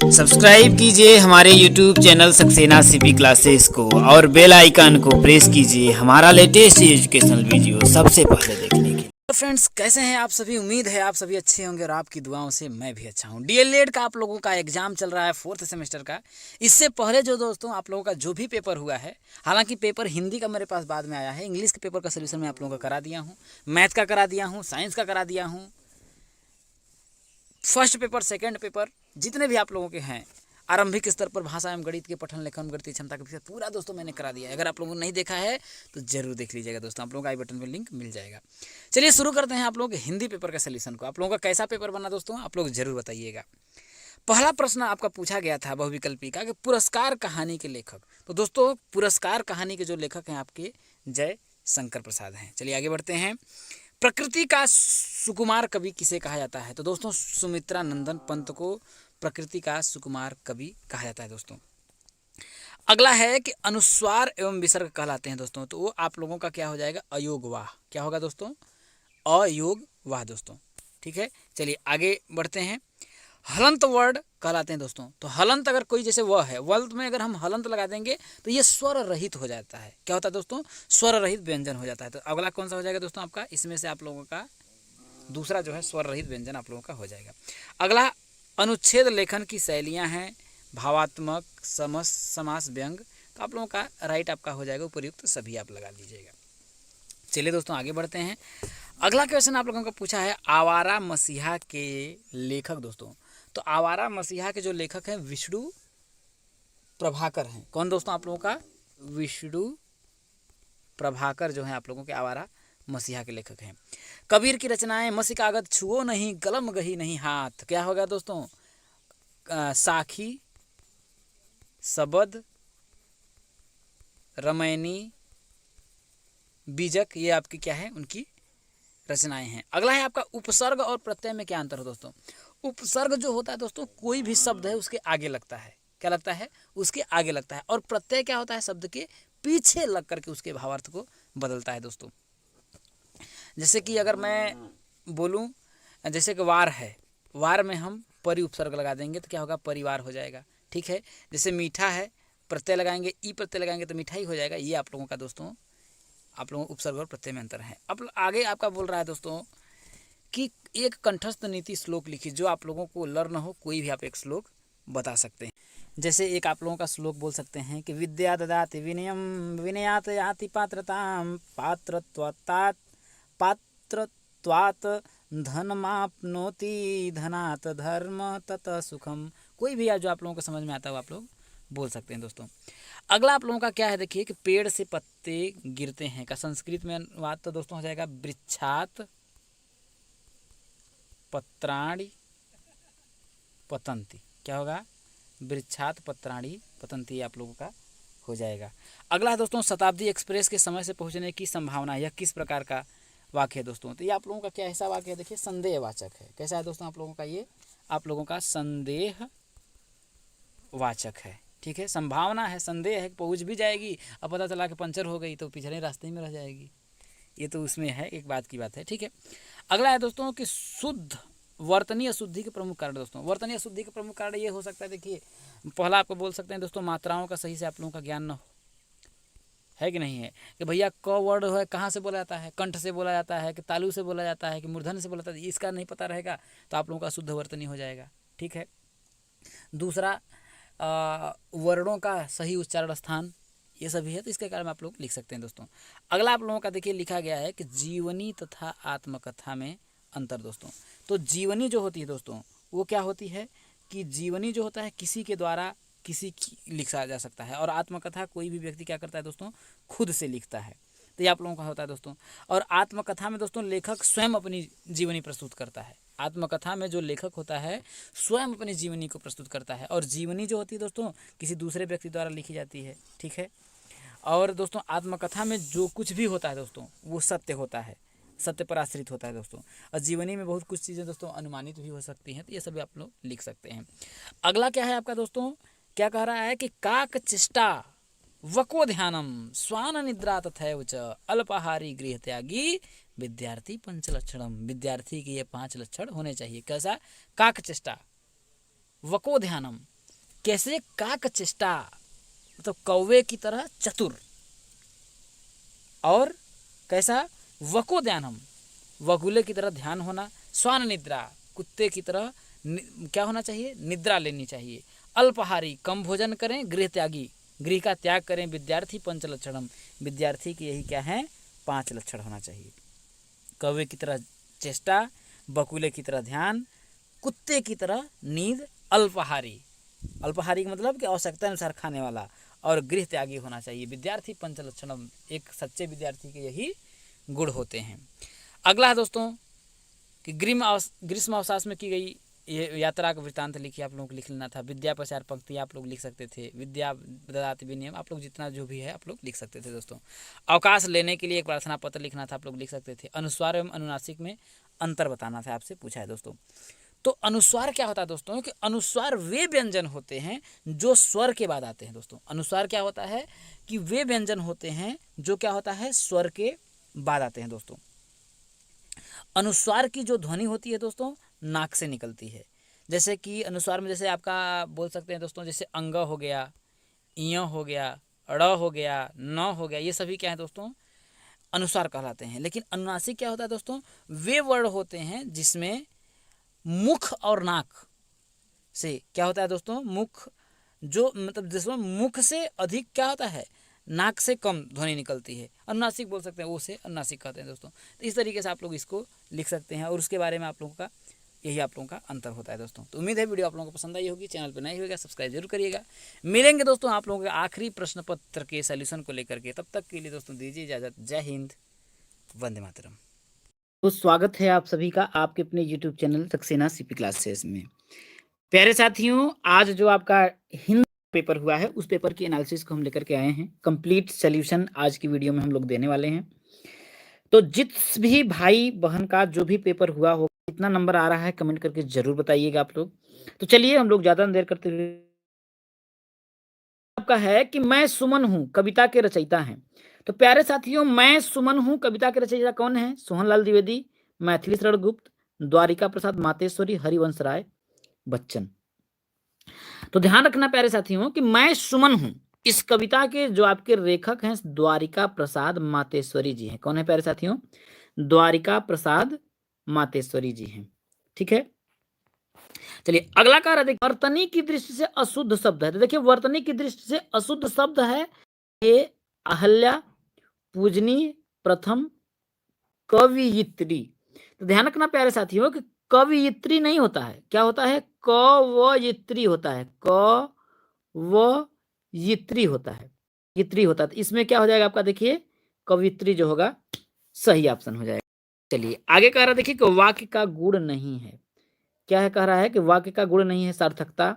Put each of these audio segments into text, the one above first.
Subscribe कीजिए हमारे YouTube channel Saxena CP classes को और बेल आइकन को प्रेस कीजिए हमारा लेटेस्ट एजुकेशनल वीडियो सबसे पहले देखने के लिए। तो फ्रेंड्स, कैसे हैं आप सभी? उम्मीद है आप सभी अच्छे होंगे और आपकी दुआओं से मैं भी अच्छा हूं। डीएलएड का आप लोगों का एग्जाम चल रहा है 4th सेमेस्टर का। इससे पहले जो दोस्तों आप लोगों का जो भी पेपर हुआ है, हालांकि पेपर हिंदी का मेरे पास बाद में आया है, इंग्लिश के पेपर का सोल्यूशन मैं आप लोगों का करा दिया हूँ, मैथ का करा दिया हूँ, साइंस का करा दिया हूँ, फर्स्ट पेपर, सेकंड पेपर, जितने भी आप लोगों के हैं आरंभिक स्तर पर भाषा एवं गणित के पठन लेखन गणितीय क्षमता के विषय पूरा दोस्तों मैंने करा दिया है। अगर आप लोगों ने नहीं देखा है तो जरूर देख लीजिएगा दोस्तों, आप लोगों का आई बटन में लिंक मिल जाएगा। चलिए शुरू करते हैं आप लोगों के हिंदी पेपर के सोल्यूशन को। आप लोगों का कैसा पेपर बना दोस्तों, आप लोग जरूर बताइएगा। पहला प्रश्न आपका पूछा गया था बहुविकल्पी का कि पुरस्कार कहानी के लेखक। तो दोस्तों पुरस्कार कहानी के जो लेखक हैं आपके जय शंकर प्रसाद हैं। चलिए आगे बढ़ते हैं। प्रकृति का सुकुमार कवि किसे कहा जाता है? तो दोस्तों सुमित्रा नंदन पंत को प्रकृति का सुकुमार कवि कहा जाता है दोस्तों। अगला है कि अनुस्वार एवं विसर्ग कहलाते हैं दोस्तों। तो वो आप लोगों का क्या हो जाएगा? अयोगवाह। क्या होगा दोस्तों? अयोगवाह दोस्तों। ठीक है, चलिए आगे बढ़ते हैं। हलंत वर्ड कहलाते हैं दोस्तों। तो हलंत अगर कोई जैसे वह है, वर्ड में अगर हम हलंत लगा देंगे तो ये स्वर रहित हो जाता है। क्या होता है दोस्तों? स्वर रहित व्यंजन हो जाता है। तो अगला कौन सा हो जाएगा दोस्तों आपका? इसमें से आप लोगों का दूसरा जो है स्वर रहित व्यंजन आप लोगों का हो जाएगा। अगला अनुच्छेद लेखन की शैलियां हैं भावात्मक, समास, व्यंग। तो आप लोगों का राइट आपका हो जाएगा उपयुक्त, सभी आप लगा लीजिएगा। चलिए दोस्तों आगे बढ़ते हैं। अगला क्वेश्चन आप लोगों का पूछा है आवारा मसीहा के लेखक दोस्तों। तो आवारा मसीहा के जो लेखक हैं विष्णु प्रभाकर हैं। कौन दोस्तों आप लोगों का? विष्णु प्रभाकर जो हैं आप लोगों के आवारा मसीहा के लेखक हैं। कबीर की रचनाएं मसी कागज छुओ नहीं, कलम गही नहीं हाथ। क्या होगा दोस्तों? साखी, सबद, रमैनी, बीजक, ये आपकी क्या है? उनकी रचनाएं हैं। अगला है आपका उपसर्ग और प्रत्यय में क्या अंतर है दोस्तों? उपसर्ग जो होता है दोस्तों कोई भी शब्द है उसके आगे लगता है। क्या लगता है? उसके आगे लगता है। और प्रत्यय क्या होता है? शब्द के पीछे लग करके उसके भावार्थ को बदलता है दोस्तों। जैसे कि अगर मैं बोलूं, जैसे कि वार है, वार में हम परि उपसर्ग लगा देंगे तो क्या होगा? परिवार हो जाएगा। ठीक है, जैसे मीठा है, प्रत्यय लगाएंगे, ई प्रत्यय लगाएंगे तो मिठाई हो जाएगा। ये आप लोगों का दोस्तों, आप लोगों उपसर्ग और प्रत्यय में अंतर है। अब आगे आपका बोल रहा है दोस्तों कि एक कंठस्थ नीति श्लोक लिखिए। जो आप लोगों को लर्न हो, कोई भी आप एक श्लोक बता सकते हैं। जैसे एक आप लोगों का श्लोक बोल सकते हैं कि विद्या ददाति विनयम, विनयात याति पात्रताम, पात्रत्वात् धनमाप्नोति, धनात् धर्म ततः सुखम। कोई भी जो आप लोगों को समझ में आता है आप लोग बोल सकते हैं दोस्तों। अगला आप लोगों का क्या है? देखिए कि पेड़ से पत्ते गिरते हैं का संस्कृत में अनुवाद तो दोस्तों हो जाएगा वृक्षात पत्राणि पतंती। क्या होगा? वृक्षात पत्राणि पतंती आप लोगों का हो जाएगा। अगला है दोस्तों शताब्दी एक्सप्रेस के समय से पहुंचने की संभावना। यह किस प्रकार का वाक्य है दोस्तों? तो ये आप लोगों का क्या ऐसा वाक्य है? देखिए संदेहवाचक है। कैसा है दोस्तों आप लोगों का? ये आप लोगों का संदेहवाचक है। ठीक है, संभावना है, संदेह है कि पहुंच भी जाएगी, अब पता चला कि पंचर हो गई तो पिछले रास्ते में रह जाएगी। ये तो उसमें है, एक बात की बात है। ठीक है, अगला है दोस्तों कि शुद्ध वर्तनीय अशुद्धि के प्रमुख कारण दोस्तों। वर्तनीय अशुद्धि के प्रमुख कारण ये हो सकता है, देखिए पहला आपको बोल सकते हैं दोस्तों मात्राओं का सही से आप लोगों का ज्ञान न हो, है कि नहीं है? कि भैया क वर्ड है कहाँ से बोला जाता है? कंठ से बोला जाता है कि तालु से बोला जाता है कि मूर्धन्य से बोला जाता है? इसका नहीं पता रहेगा तो आप लोगों का शुद्ध वर्तनी हो जाएगा। ठीक है, दूसरा वर्णों का सही उच्चारण स्थान, ये सभी है, तो इसके कारण आप लोग लिख सकते हैं दोस्तों। अगला आप लोगों का देखिए लिखा गया है कि जीवनी तथा आत्मकथा में अंतर दोस्तों। तो जीवनी जो होती है दोस्तों वो क्या होती है कि जीवनी जो होता है किसी के द्वारा किसी की लिखा जा सकता है, और आत्मकथा कोई भी व्यक्ति क्या करता है दोस्तों? खुद से लिखता है। तो ये आप लोगों का होता है दोस्तों। और आत्मकथा में दोस्तों लेखक स्वयं अपनी जीवनी प्रस्तुत करता है। आत्मकथा में जो लेखक होता है स्वयं अपनी जीवनी को प्रस्तुत करता है, और जीवनी जो होती है दोस्तों किसी दूसरे व्यक्ति द्वारा लिखी जाती है। ठीक है, और दोस्तों आत्मकथा में जो कुछ भी होता है दोस्तों वो सत्य होता है, सत्य पर आश्रित होता है दोस्तों। और जीवनी में बहुत कुछ चीज़ें दोस्तों अनुमानित भी हो सकती हैं, तो ये सभी आप लोग लिख सकते हैं। अगला क्या है आपका दोस्तों? क्या कह रहा है कि काक चेष्टा वको ध्यानम स्वान निद्रा तथैव च अल्पाहारी गृह त्यागी विद्यार्थी पंच लक्षणम। विद्यार्थी के ये 5 लक्षण होने चाहिए। कैसा? काक चेष्टा, वको ध्यानम, कैसे काक चेष्टा मतलब कौवे की तरह चतुर, और कैसा वको ध्यानम वकुले की तरह ध्यान होना, स्वान निद्रा कुत्ते की तरह क्या होना चाहिए, निद्रा लेनी चाहिए, अल्पहारी कम भोजन करें, गृह त्यागी गृह का त्याग करें, विद्यार्थी पंच लक्षणम विद्यार्थी की यही क्या है 5 लक्षण होना चाहिए, कौवे की तरह चेष्टा, बकुले की तरह ध्यान, कुत्ते की तरह नींद, अल्पहारी अल्पहारी का मतलब कि आवश्यकता अनुसार खाने वाला, और गृह त्यागी होना चाहिए, विद्यार्थी पंच लक्षणम एक सच्चे विद्यार्थी के यही गुण होते हैं। अगला है दोस्तों कि ग्रीष्म अवकाश में की गई ये यात्रा का वृत्तांत लिखिए, आप लोगों को लिख लेना था, विद्या प्रचार पंक्ति आप लोग लिख सकते थे, विद्या ददाति विनियम आप लोग जितना जो भी है आप लोग लिख सकते थे दोस्तों, अवकाश लेने के लिए एक प्रार्थना पत्र लिखना था आप लोग लिख सकते थे, अनुस्वार एवं अनुनासिक में अंतर बताना था आपसे पूछा है दोस्तों। तो अनुस्वार क्या होता है दोस्तों कि अनुस्वार वे व्यंजन होते हैं जो स्वर के बाद आते हैं दोस्तों, अनुस्वार क्या होता है कि वे व्यंजन होते हैं जो क्या होता है स्वर के बाद आते हैं दोस्तों। अनुस्वार की जो ध्वनि होती है दोस्तों नाक से निकलती है, जैसे कि अनुस्वार में जैसे आपका बोल सकते हैं दोस्तों, जैसे अंग हो गया, इय हो गया, ड़ हो गया, न हो गया, ये सभी क्या है दोस्तों अनुस्वार कहलाते हैं। लेकिन अनुनासिक क्या होता है दोस्तों, वे वर्ण होते हैं जिसमें मुख और नाक से क्या होता है दोस्तों, मुख जो मतलब जिसमें मुख से अधिक क्या होता है नाक से कम ध्वनि निकलती है, अनुनासिक बोल सकते हैं, वो से अनुनासिक कहते हैं दोस्तों। तो इस तरीके से आप लोग इसको लिख सकते हैं और उसके बारे में आप लोगों का यही आप लोगों का अंतर होता है दोस्तों। तो उम्मीद है वीडियो आप लोगों को पसंद आई होगी, चैनल पर नए होगा सब्सक्राइब जरूर करिएगा। मिलेंगे दोस्तों आप लोगों के आखिरी प्रश्न पत्र के सोल्यूशन को लेकर के, तब तक के लिए दोस्तों दीजिए इजाजत। जय हिंद, वंदे मातरम। तो स्वागत है आप सभी का आपके अपने YouTube channel Saxena CP classes में। प्यारे साथियों, आज जो आपका हिंदी पेपर हुआ है उस पेपर की एनालिसिस को हम लेकर के आए हैं, कंप्लीट सॉल्यूशन आज की वीडियो में हम लोग देने वाले हैं। तो जिस भी भाई बहन का जो भी पेपर हुआ हो, कितना नंबर आ रहा है कमेंट करके जरूर बताइएगा आप लोग। तो चलिए हम लोग ज्यादा देर करते हुए, आपका है कि मैं सुमन हूं कविता के रचयिता हैं। तो प्यारे साथियों, मैं सुमन हूं कविता के रचयिता कौन है, सोहनलाल द्विवेदी, मैथिली शरण गुप्त, द्वारिका प्रसाद मातेश्वरी, हरिवंश राय बच्चन। तो ध्यान रखना प्यारे साथियों कि मैं सुमन हूं, इस कविता के जो आपके लेखक हैं द्वारिका प्रसाद मातेश्वरी जी हैं। कौन है प्यारे साथियों, द्वारिका प्रसाद मातेश्वरी जी हैं। ठीक है, चलिए अगला कार्य देखिए, वर्तनी की दृष्टि से अशुद्ध शब्द है। तो देखिए वर्तनी की दृष्टि से अशुद्ध शब्द है ये अहल्या, पूजनी, प्रथम, कवियित्री। तो ध्यान रखना प्यारे साथियों कि कवियित्री नहीं होता है, क्या होता है कवयित्री होता है, कवयित्री होता है, यित्री होता है। तो इसमें क्या हो जाएगा आपका, देखिए कवियित्री जो होगा सही ऑप्शन हो जाएगा। चलिए आगे कह रहा देखिए कि वाक्य का गुण नहीं है, क्या है कह रहा है कि वाक्य का गुण नहीं है सार्थकता,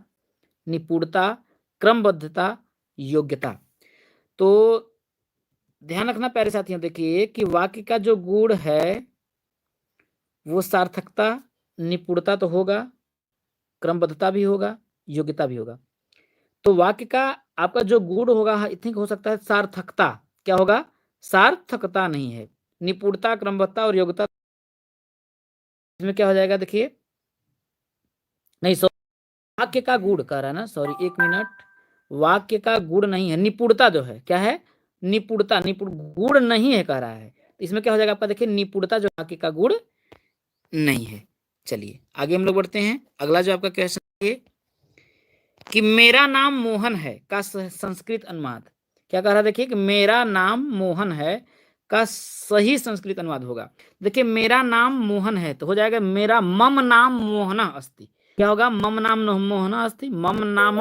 निपुणता, क्रमबद्धता, योग्यता। तो ध्यान रखना प्यारे साथियों देखिए कि वाक्य का जो गुण है वो सार्थकता, निपुणता तो होगा, क्रमबद्धता भी होगा, योग्यता भी होगा। तो वाक्य का आपका जो गुण होगा आई थिंक हो सकता है सार्थकता, क्या होगा सार्थकता नहीं है, निपुणता, क्रमबद्धता और योग्यता इसमें क्या हो जाएगा देखिए, नहीं वाक्य का गुण कह रहा है ना, सॉरी एक मिनट, वाक्य का गुण नहीं है, निपुणता जो है क्या है, निपुणता, निपुण गुण नहीं है कह रहा है। इसमें क्या हो जाएगा आपका देखिए निपुणता जो वाक्य का गुण नहीं है। चलिए आगे हम लोग बढ़ते हैं, अगला जो आपका क्वेश्चन है कि मेरा नाम मोहन है का संस्कृत अनुवाद, क्या कह रहा है देखिए कि मेरा नाम मोहन है का सही संस्कृत अनुवाद होगा। देखिए मेरा नाम मोहन है तो हो जाएगा मेरा मम नाम मोहना अस्ति, क्या होगा मम नाम मोहना अस्ति, मम नाम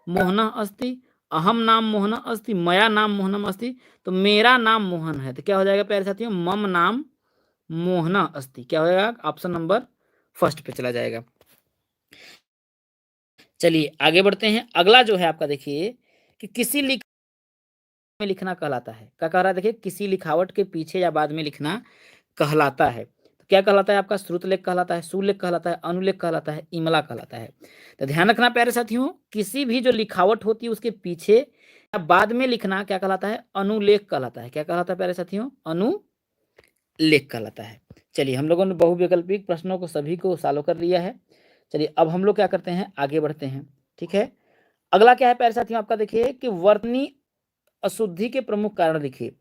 मोहना अस्ति, अहम नाम मोहन अस्ति, मया नाम मोहनम अस्ति। तो मेरा नाम मोहन है तो क्या हो जाएगा प्यारे साथियों मम नाम मोहना अस्ति, क्या हो जाएगा ऑप्शन नंबर फर्स्ट पे चला जाएगा। चलिए आगे बढ़ते हैं, अगला जो है आपका देखिए कि किसी में लिखना कहलाता है, क्या कह रहा है देखिए किसी लिखावट के पीछे या बाद में लिखना कहलाता है। तो क्या कहलाता है आपका श्रुतलेख कहलाता है, सुलेख कहलाता है, अनुलेख कहलाता है, इमला कहलाता है। तो ध्यान रखना प्यारे साथियों किसी भी जो लिखावट होती है उसके पीछे या बाद में लिखना क्या कहलाता है, अनुलेख कहलाता है। क्या कहलाता है प्यारे साथियों, अनुलेख कहलाता है। चलिए हम लोगों ने बहुविकल्पिक प्रश्नों को सभी को सॉल्व कर लिया है। चलिए अब हम लोग क्या करते हैं आगे बढ़ते हैं, ठीक है। अगला क्या है प्यारे साथियों आपका, देखिए कि वर्तनी अशुद्धि के प्रमुख कारण लिखिए।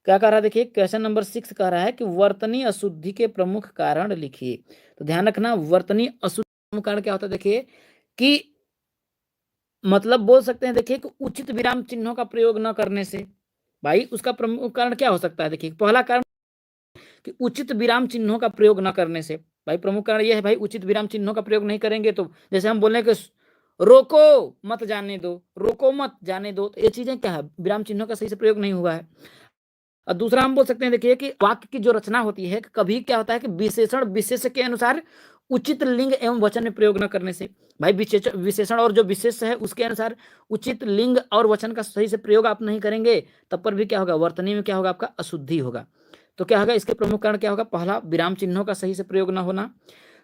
क्या कह रहा है, देखिए क्वेश्चन नंबर 6 कह रहा है कि वर्तनी अशुद्धि के प्रमुख कारण लिखिए। तो ध्यान रखना, वर्तनी अशुद्धि प्रमुख कारण क्या होता है, देखिए कि मतलब बोल सकते हैं देखिए कि उचित विराम चिन्हों का प्रयोग न करने से। भाई उसका प्रमुख कारण क्या हो सकता है, देखिए पहला कारण कि उचित विराम चिन्हों का प्रयोग न करने से। भाई प्रमुख कारण यह है भाई, उचित विराम चिन्हों का प्रयोग नहीं करेंगे तो जैसे हम बोले कि रोको मत जाने दो, रोको मत जाने दो, तो ये चीजें क्या है, विराम चिन्हों का सही से प्रयोग नहीं हुआ है। और दूसरा हम बोल सकते हैं देखिए कि वाक्य की जो रचना होती है, कभी क्या होता है कि विशेषण विशेष के अनुसार उचित लिंग एवं वचन में प्रयोग न करने से। भाई विशेषण और जो विशेष है उसके अनुसार उचित लिंग और वचन का सही से प्रयोग आप नहीं करेंगे, तब पर भी क्या होगा, वर्तनी में क्या होगा, आपका अशुद्धि होगा। तो क्या होगा, इसके प्रमुख कारण क्या होगा, पहला विराम चिन्हों का सही से प्रयोग न होना,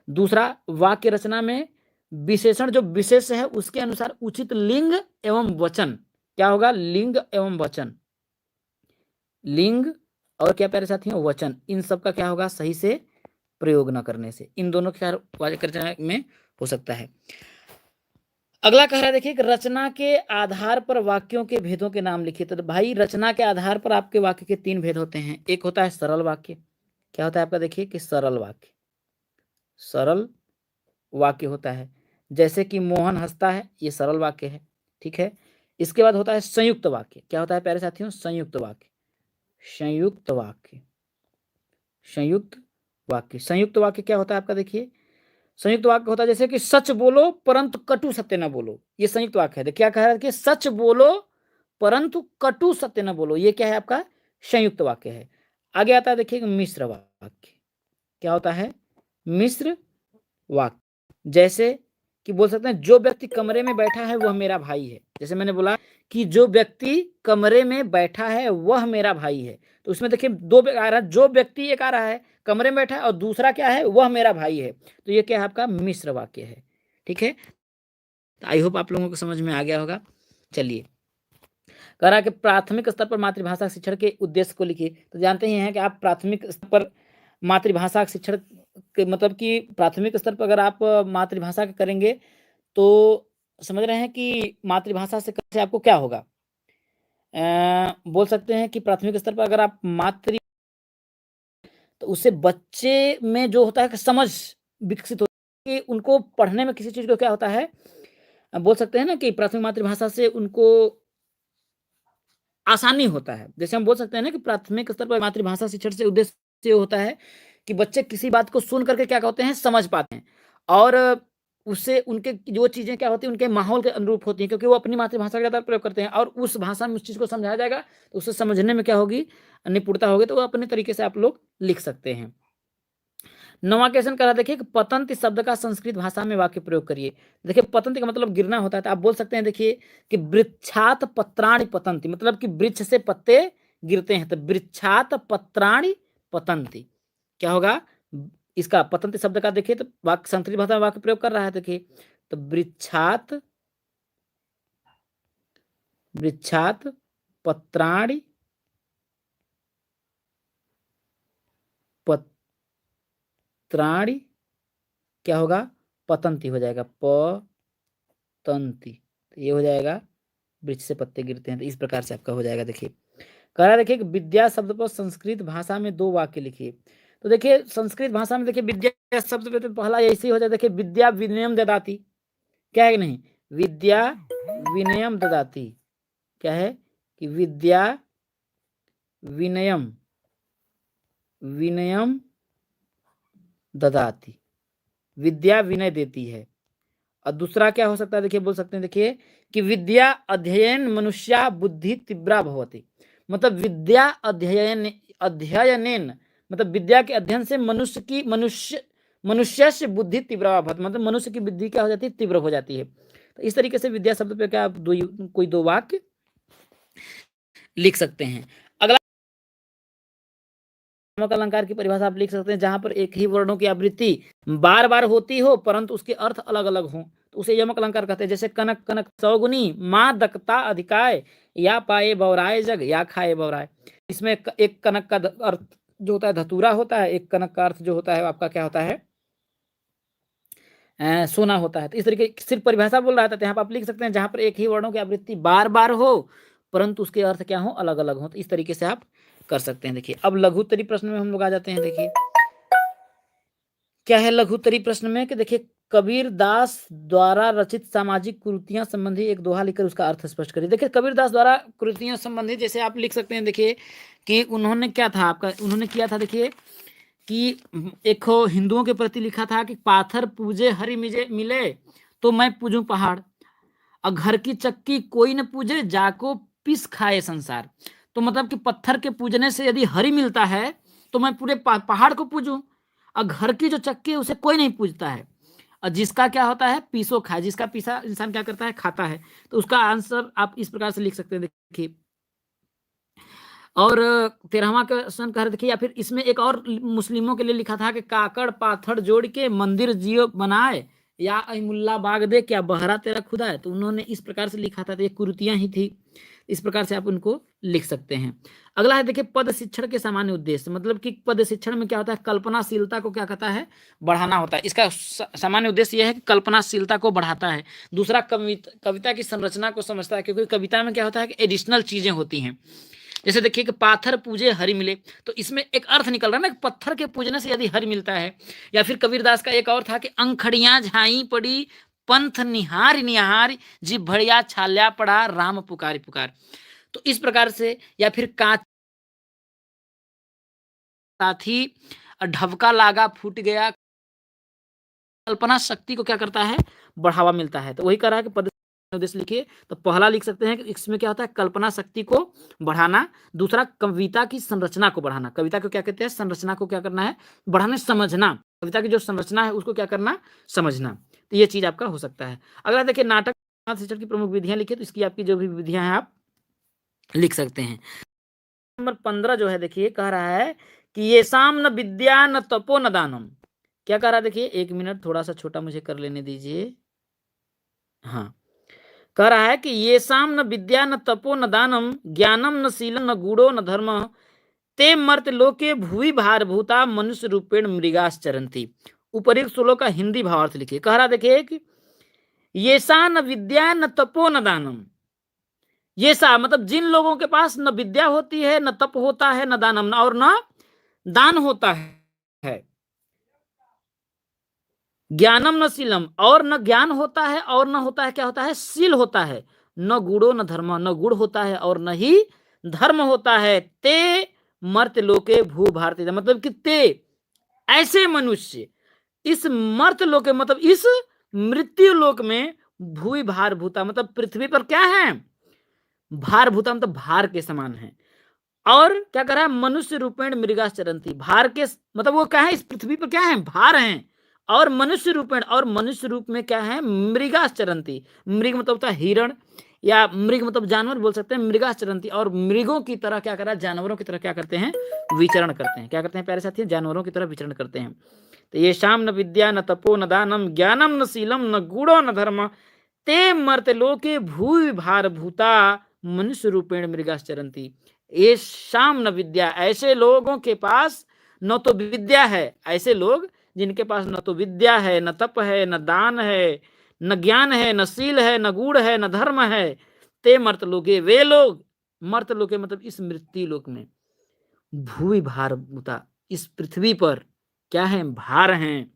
दूसरा वाक्य रचना में विशेषण जो विशेष है उसके अनुसार उचित लिंग एवं वचन, क्या होगा, लिंग एवं वचन, लिंग और क्या प्यारे साथियों, वचन, इन सब का क्या होगा, सही से प्रयोग न करने से। इन दोनों के रचना में हो सकता है। अगला कह रहा है देखिए कि रचना के आधार पर वाक्यों के भेदों के नाम लिखिए। तो भाई रचना के आधार पर आपके वाक्य के 3 भेद होते हैं। एक होता है सरल वाक्य। क्या होता है आपका, देखिए कि सरल वाक्य, सरल वाक्य होता है, जैसे कि मोहन हंसता है, ये सरल वाक्य है, ठीक है। इसके बाद होता है संयुक्त वाक्य। क्या होता है प्यारे साथियों, संयुक्त वाक्य, संयुक्त वाक्य, संयुक्त वाक्य, संयुक्त वाक्य क्या होता है आपका, देखिए संयुक्त वाक्य होता है जैसे कि सच बोलो परंतु कटु सत्य न बोलो, ये संयुक्त वाक्य है। देखिए क्या कह रहा है कि सच बोलो परंतु कटु सत्य न बोलो, ये क्या है आपका, संयुक्त वाक्य है। आगे आता है देखिए मिश्र वाक्य। क्या होता है, मिश्र वाक्य, जैसे कि बोल सकते हैं जो व्यक्ति कमरे में बैठा है वह मेरा भाई है। जैसे मैंने बोला कि जो व्यक्ति कमरे में बैठा है वह मेरा भाई है, तो उसमें देखिए दो आ रहा है, जो व्यक्ति एक आ रहा है कमरे में बैठा है और दूसरा क्या है, वह मेरा भाई है, तो ये क्या है आपका मिश्र वाक्य है, ठीक है। तो आई होप आप लोगों को समझ में आ गया होगा। चलिए, कह रहा है कि प्राथमिक स्तर पर मातृभाषा शिक्षण के उद्देश्य को लिखिए। तो जानते ही हैं कि आप प्राथमिक स्तर पर मातृभाषा शिक्षण के मतलब कि प्राथमिक स्तर पर अगर आप मातृभाषा का करेंगे तो समझ रहे हैं कि मातृभाषा से कैसे आपको क्या होगा, बोल सकते हैं कि प्राथमिक स्तर पर अगर आप मातृ, तो उससे बच्चे में जो होता है कि समझ विकसित होती है कि उनको पढ़ने में किसी चीज़ को क्या होता है, बोल सकते हैं ना कि प्राथमिक मातृभाषा से उनको आसानी होता है। जैसे हम बोल सकते हैं ना कि प्राथमिक स्तर पर मातृभाषा शिक्षण से उद्देश्य ये होता है कि बच्चे किसी बात को सुन करके क्या होते हैं, समझ पाते हैं, और उससे उनके जो चीज़ें क्या होती हैं उनके माहौल के अनुरूप होती हैं, क्योंकि वो अपनी मातृभाषा का ज़्यादा प्रयोग करते हैं और उस भाषा में उस चीज़ को समझाया जाएगा तो उसे समझने में क्या होगी, निपुणता होगी, तो वो अपने तरीके से आप लोग लिख सकते हैं। नवा क्वेश्चन करा देखिए कि पतंत शब्द का संस्कृत भाषा में वाक्य प्रयोग करिए। देखिए पतंत का मतलब गिरना होता है, तो आप बोल सकते हैं देखिए कि वृक्षात पत्राणि पतंति, मतलब कि वृक्ष से पत्ते गिरते हैं, तो वृक्षात पत्राणि पतंति क्या होगा, इसका पतंत शब्द का देखिए तो वाक्य संस्कृत भाषा में वाक्य प्रयोग कर रहा है। देखिए तो वृक्षात, वृक्षात पत्राणि पत्राणि क्या होगा, पतंती हो जाएगा, पतंती, तो ये हो जाएगा वृक्ष से पत्ते गिरते हैं, तो इस प्रकार से आपका हो जाएगा। देखिए कह रहा है देखिए विद्या शब्द पर संस्कृत भाषा में 2 वाक्य लिखिए। तो देखिए संस्कृत भाषा में देखिए विद्या शब्द पे तो पहला ऐसे ही हो जाए, देखिए विद्या विनयम ददाति, क्या है कि नहीं, विद्या विनयम ददाति, क्या है कि विद्या विनयम, विनयम ददाति, विद्या विनय देती है। और दूसरा क्या हो सकता है, देखिए बोल सकते हैं देखिए कि विद्या अध्ययन मनुष्या बुद्धि तीव्रा भवति, मतलब विद्या अध्ययन, अध्ययनेन मतलब विद्या के अध्ययन से मनुष्य से बुद्धि तीव्र भवति, मतलब मनुष्य की बुद्धि क्या हो जाती है, तीव्र हो जाती है। तो इस तरीके से विद्या शब्द पे क्या आप कोई 2 वाक्य लिख सकते हैं। अगला यमक अलंकार की परिभाषा आप लिख सकते हैं जहां पर एक ही वर्णों की आवृत्ति बार बार होती हो परंतु उसके अर्थ अलग अलग हो, तो उसे यमक अलंकार कहते हैं। जैसे कनक कनक सौगुनी, माँ दकता अधिकाय, या पाए बौराए जग, या खाए बौराए। इसमें एक कनक का अर्थ जो होता है धतूरा होता है, एक कनक का अर्थ जो होता है आपका क्या होता है, सोना होता है। तो इस तरीके सिर्फ परिभाषा बोल रहा था, तो यहाँ पर आप लिख सकते हैं जहाँ पर एक ही वर्णों की आवृत्ति बार बार हो परंतु उसके अर्थ क्या हो, अलग अलग हो। तो इस तरीके से आप कर सकते हैं। देखिए अब लघुत्तरी प्रश्न में हम लोग आ जाते हैं। देखिए क्या है लघुत्तरी प्रश्न में कि देखिए कबीर दास द्वारा रचित सामाजिक कुरीतियां संबंधी एक दोहा लिखकर उसका अर्थ स्पष्ट करिए। देखिए कबीर दास द्वारा कुरीतियां संबंधी जैसे आप लिख सकते हैं। देखिए कि उन्होंने क्या था आपका, उन्होंने किया था देखिए कि एक हिंदुओं के प्रति लिखा था कि पाथर पूजे हरि मिले तो मैं पूजूं पहाड़, और घर की चक्की कोई न पूजे जाको पिस खाए संसार। तो मतलब कि पत्थर के पूजने से यदि हरि मिलता है तो मैं पूरे पहाड़ को पूजूं, और घर की जो चक्की है उसे कोई नहीं पूजता है, और जिसका क्या होता है पीसो खाए, जिसका पीसा इंसान क्या करता है खाता है। तो उसका आंसर आप इस प्रकार से लिख सकते हैं। देखिए और 13वां क्वेश्चन कह रहे देखिए, या फिर इसमें एक और मुस्लिमों के लिए लिखा था कि काकड़ पाथर जोड़ के मंदिर जियो बनाए, या मुल्ला बाग दे क्या बहरा तेरा खुदा है। तो उन्होंने इस प्रकार से लिखा था, तो ये कुरीतियां ही थी। इस प्रकार से आप उनको लिख सकते हैं। अगला है देखिए पद शिक्षण के सामान्य उद्देश्य, मतलब कि पद शिक्षण में क्या होता है, कल्पनाशीलता को क्या कहता है, बढ़ाना होता है। इसका सामान्य उद्देश्य यह है कि कल्पनाशीलता को बढ़ाता है। दूसरा कविता की संरचना को समझता है, क्योंकि कविता में क्या होता है कि एडिशनल चीजें होती हैं। जैसे देखिए कि पाथर पूजे हरि मिले, तो इसमें एक अर्थ निकल रहा है ना कि पत्थर के पूजने से यदि हरि मिलता है। या फिर कबीरदास का एक और था कि अंखड़ियां झाई पड़ी पंथ निहार निहार जी भड़िया छाल्या पड़ा राम पुकारी पुकार। तो इस प्रकार से, या फिर कांच साथी ढबका लागा फूट गया, कल्पना शक्ति को क्या करता है, बढ़ावा मिलता है। तो वही कह रहा है कि पद उद्देश्य लिखिए। तो पहला लिख सकते हैं कि इसमें क्या होता है, कल्पना शक्ति को बढ़ाना। दूसरा कविता की संरचना को बढ़ाना। कविता को क्या कहते हैं, संरचना को क्या करना है, बढ़ाना, समझना। कविता की जो संरचना है उसको क्या करना, समझना। तो ये चीज आपका हो सकता है। अगला देखिए नाटक शिक्षण की प्रमुख विधियां लिखिए। तो इसकी आपकी जो भी विधियां हैं आप लिख सकते हैं। नंबर 15 जो है देखिए कह रहा है कि ये शाम न विद्या न तपो न दानम। क्या कह रहा है देखिए, 1 मिनट थोड़ा सा छोटा मुझे कर लेने दीजिए। हाँ, कह रहा है कि ये शाम न विद्या न तपो न दानम ज्ञानम न शीलम न गूढ़ो न धर्म ते मर्त लोके भूवि भार भूता मनुष्य रूपेण मृगास चरंती। उपरिक्त श्लोक का हिंदी भावार्थ लिखिए। कह रहा देखिए कि ये सा न विद्या न तपो न दानम, ये सा मतलब जिन लोगों के पास न विद्या होती है, न तप होता है, न दानम और न दान होता है, ज्ञानम न शीलम और न ज्ञान होता है, और न होता है क्या होता है, शील होता है, न गुड़ो न धर्म, न गुड़ होता है और न ही धर्म होता है। ते मर्त लोके भू भारती, मतलब कि ते ऐसे मनुष्य इस मर्त लोक मतलब इस मृत्यु लोक में भूई भार भूता मतलब पृथ्वी पर क्या है, भार भूता मतलब भार के समान है। और क्या कर रहा है, मनुष्य रूपेण मृगा चरंती, भार के मतलब वो क्या है, इस पृथ्वी पर क्या है, भार हैं। और मनुष्य रूपेण, और मनुष्य रूप में क्या है, मृगा चरंती। मृग मतलब होता है हिरण, या मृग मतलब जानवर बोल सकते हैं, मृगा चरंती। और मृगों की तरह क्या कर रहा है, जानवरों की तरह क्या करते हैं, विचरण करते हैं। क्या करते हैं प्यारे साथी, जानवरों की तरह विचरण करते हैं। तो ये शाम न विद्या न तपो न दानम ज्ञानम न शीलम न गूढ़ो न धर्म ते मर्त लोके भूवि भार भूता मनुष्य रूपेण मृगाश्चरंती। ये शाम न विद्या, ऐसे लोगों के पास न तो विद्या है, ऐसे लोग जिनके पास न तो विद्या है, न तप है, न दान है, न ज्ञान है, न शील है, न गूढ़ है, न धर्म है, ते मर्त लोगे, वे लोग मर्त लोके मतलब इस मृत्यु लोक में भूवि भार भूता, इस पृथ्वी पर क्या है, भार हैं,